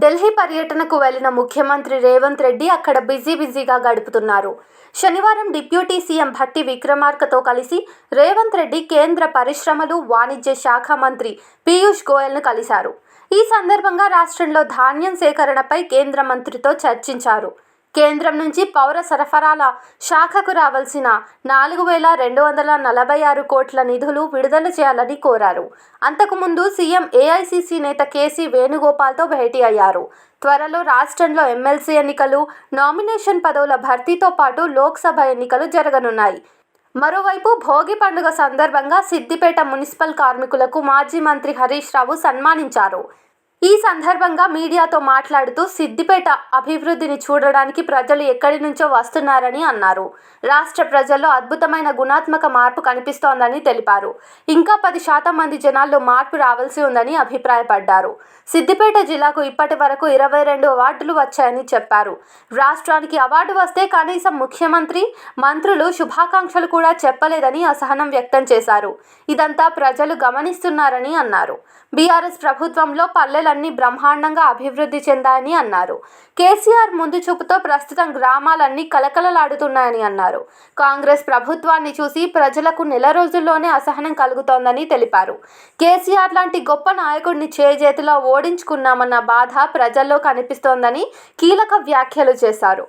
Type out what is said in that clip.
ఢిల్లీ పర్యటనకు వెళ్లిన ముఖ్యమంత్రి రేవంత్ రెడ్డి అక్కడ బిజీగా గడుపుతున్నారు. శనివారం డిప్యూటీ సీఎం భట్టి విక్రమార్కతో కలిసి రేవంత్ రెడ్డి కేంద్ర పరిశ్రమలు, వాణిజ్య శాఖ మంత్రి పీయూష్ గోయల్ను కలిశారు. ఈ సందర్భంగా రాష్ట్రంలో ధాన్యం సేకరణపై కేంద్ర మంత్రితో చర్చించారు. కేంద్రం నుంచి పౌర సరఫరాల శాఖకు రావాల్సిన 4,246 కోట్ల నిధులు విడుదల చేయాలని కోరారు. అంతకుముందు సీఎం ఏఐసీసీ నేత కేసీ వేణుగోపాల్తో భేటీ అయ్యారు. త్వరలో రాష్ట్రంలో ఎమ్మెల్సీ ఎన్నికలు, నామినేషన్ పదవుల భర్తీతో పాటు లోక్సభ ఎన్నికలు జరగనున్నాయి. మరోవైపు భోగి పండుగ సందర్భంగా సిద్దిపేట మున్సిపల్ కార్మికులకు మాజీ మంత్రి హరీష్ రావు సన్మానించారు. ఈ సందర్భంగా మీడియాతో మాట్లాడుతూ సిద్దిపేట అభివృద్ధిని చూడడానికి ప్రజలు ఎక్కడి నుంచో వస్తున్నారని అన్నారు. రాష్ట్ర ప్రజల్లో అద్భుతమైన గుణాత్మక మార్పు కనిపిస్తోందని తెలిపారు. ఇంకా 10% మంది జనాల్లో మార్పు రావాల్సి ఉందని అభిప్రాయపడ్డారు. సిద్దిపేట జిల్లాకు ఇప్పటి వరకు 22 అవార్డులు వచ్చాయని చెప్పారు. రాష్ట్రానికి అవార్డు వస్తే కనీసం ముఖ్యమంత్రి, మంత్రులు శుభాకాంక్షలు కూడా చెప్పలేదని అసహనం వ్యక్తం చేశారు. ఇదంతా ప్రజలు గమనిస్తున్నారని అన్నారు. బీఆర్ఎస్ ప్రభుత్వంలో పల్లెలన్నీ బ్రహ్మాండంగా అభివృద్ధి చెందాయని అన్నారు. కేసీఆర్ ముందు చూపుతో ప్రస్తుతం గ్రామాలన్నీ కలకలలాడుతున్నాయని అన్నారు. కాంగ్రెస్ ప్రభుత్వాన్ని చూసి ప్రజలకు నెల రోజుల్లోనే అసహనం కలుగుతోందని తెలిపారు. కేసీఆర్ లాంటి గొప్ప నాయకుడిని చేజేతిలో ఓడించుకున్నామన్న బాధ ప్రజల్లో కనిపిస్తోందని కీలక వ్యాఖ్యలు చేశారు.